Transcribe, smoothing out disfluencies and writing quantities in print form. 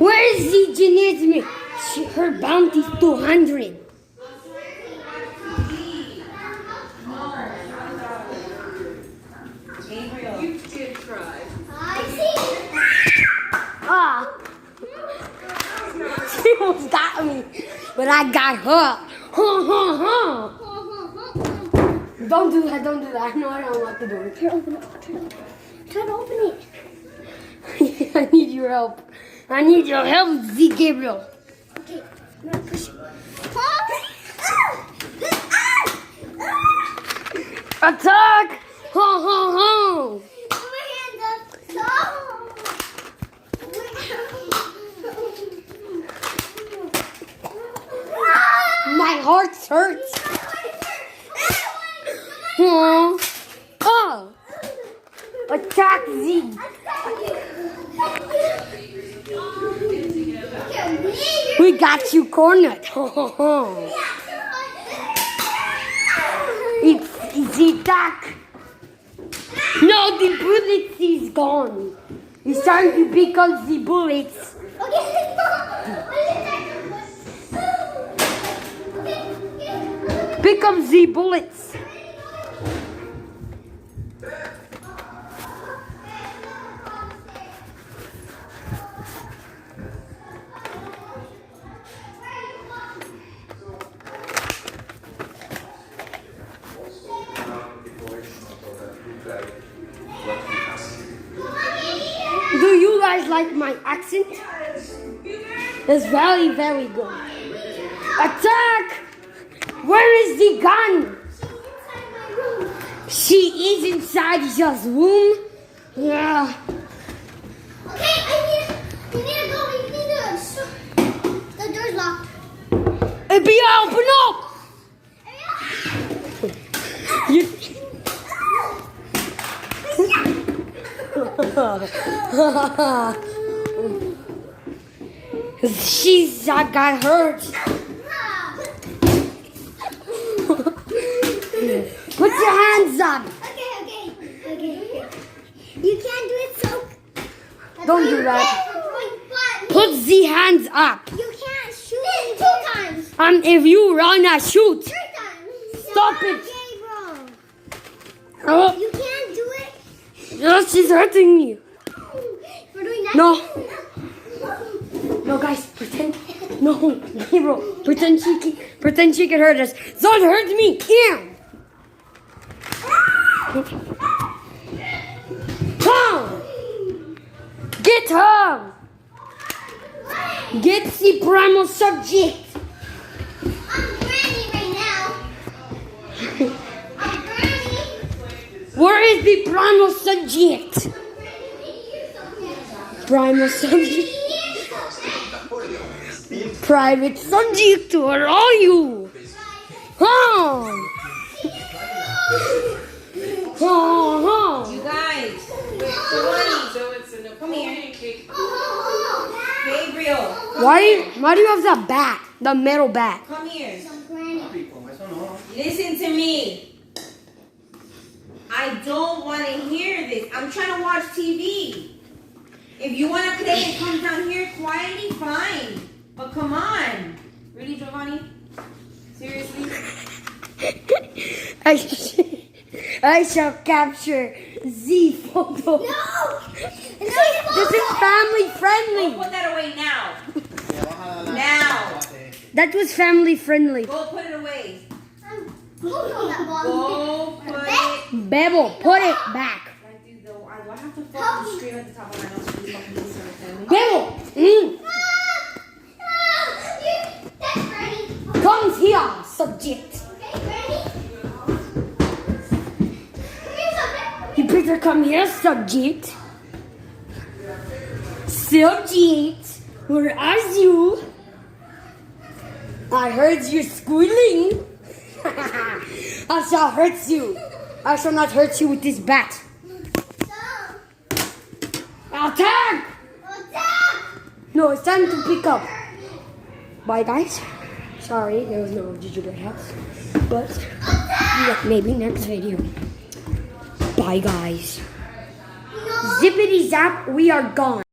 Where is the Genesme? Her bounty's 200. You did try. Ah. She almost got me. But I got her. Don't do that, don't do that. No, I don't want to do it. Try to open it. Try to open it. I need your help. I need your help, Z. Gabriel. Okay, now push it. Attack! Ho, ho, ho! Put my hands up. My heart hurts. Oh. Oh. Attack Z. We got you cornered. It's the attack. No, the bullets is gone. It's time to pick up the bullets. Pick up the bullets. Do you guys like my accent? It's very, very good. Attack! Where is the gun? She is inside your room. Yeah. Okay, we need to go. We need to. The door's locked. Be open up! You. She's got hurt. Put your hands up. Okay. You can't do it so. Don't do that. Put the hands up. You can't shoot it 2 times. If you run, I shoot. 3 times. Stop it. Gabriel. Oh, You can't do it. oh, she's hurting me. We're doing that. No. No, guys, pretend. No, Gabriel, pretend she can hurt us. Don't hurt me. Here. Come. Get her. Get the primal subject. I'm Granny right now. I'm Granny. Where is the primal subject? Primal subject. Private subject, where are you? Oh. You guys, come here. Gabriel, Why do you have the bat? The metal bat? come here. Granny. Listen to me. I don't want to hear this. I'm trying to watch TV. If you want to play and come down here quietly, fine. But come on. Really, Giovanni? Seriously? I shall capture the photo. No. This is family friendly. Put that away now. Now. That was family friendly. Go put it away. Go Go put it. Bebo, put it back. I do though. I have to fucking scream at the top of my nose for these fucking pieces of family. Bebo, That's Granny. come here, subject. Okay, Granny. Come here, subject. You better come here, subject. Subject, where are you? I heard you squealing. I shall hurt you. I shall not hurt you with this bat. Attack! No, it's time to pick up. Bye, guys. Sorry, there was no gingerbread house. But maybe next video. Bye, guys. Zippity zap, we are gone.